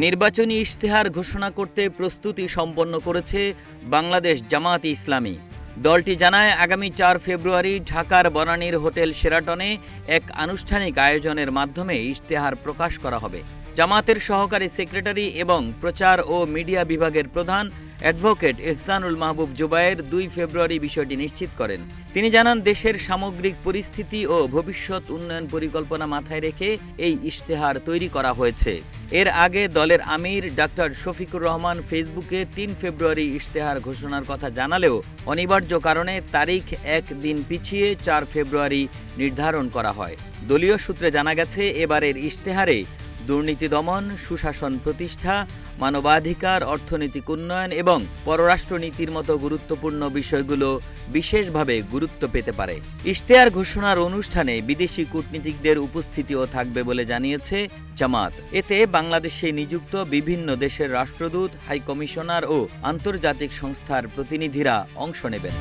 নির্বাচনী ইশতেহার ঘোষণা করতে প্রস্তুতি সম্পন্ন করেছে বাংলাদেশ জামায়াতে ইসলামী। দলটি জানায়, আগামী ৪ ফেব্রুয়ারি ঢাকার বনানীর হোটেল শেরাটনে এক আনুষ্ঠানিক আয়োজনের মাধ্যমে ইশতেহার প্রকাশ করা হবে। জামায়াতের সহকারী সেক্রেটারি এবং প্রচার ও মিডিয়া বিভাগের প্রধান অ্যাডভোকেট ইহসানুল মাহবুব জুবায়ের ২ ফেব্রুয়ারি বিষয়টি নিশ্চিত করেন। তিনি জানান, দেশের সামগ্রিক পরিস্থিতি ও ভবিষ্যৎ উন্নয়ন পরিকল্পনা মাথায় রেখে এই ইশতেহার তৈরি করা হয়েছে। এর আগে দলের আমির ডাক্তার শফিকুর রহমান ফেসবুকে ৩ ফেব্রুয়ারি ইশতেহার ঘোষণার কথা জানালেও অনিবার্য কারণে তারিখ একদিন পিছিয়ে ৪ ফেব্রুয়ারি নির্ধারণ করা হয়। দলীয় সূত্রে জানা গেছে, এবারের ইশতেহারে দুর্নীতি দমন, সুশাসন প্রতিষ্ঠা, মানবাধিকার, অর্থনৈতিক উন্নয়ন এবং পররাষ্ট্রনীতির মতো গুরুত্বপূর্ণ বিষয়গুলো বিশেষভাবে গুরুত্ব পেতে পারে। ইশতেহার ঘোষণার অনুষ্ঠানে বিদেশি কূটনীতিকদের উপস্থিতিও থাকবে বলে জানিয়েছে জামায়াত। এতে বাংলাদেশে নিযুক্ত বিভিন্ন দেশের রাষ্ট্রদূত, হাইকমিশনার ও আন্তর্জাতিক সংস্থার প্রতিনিধিরা অংশ নেবেন।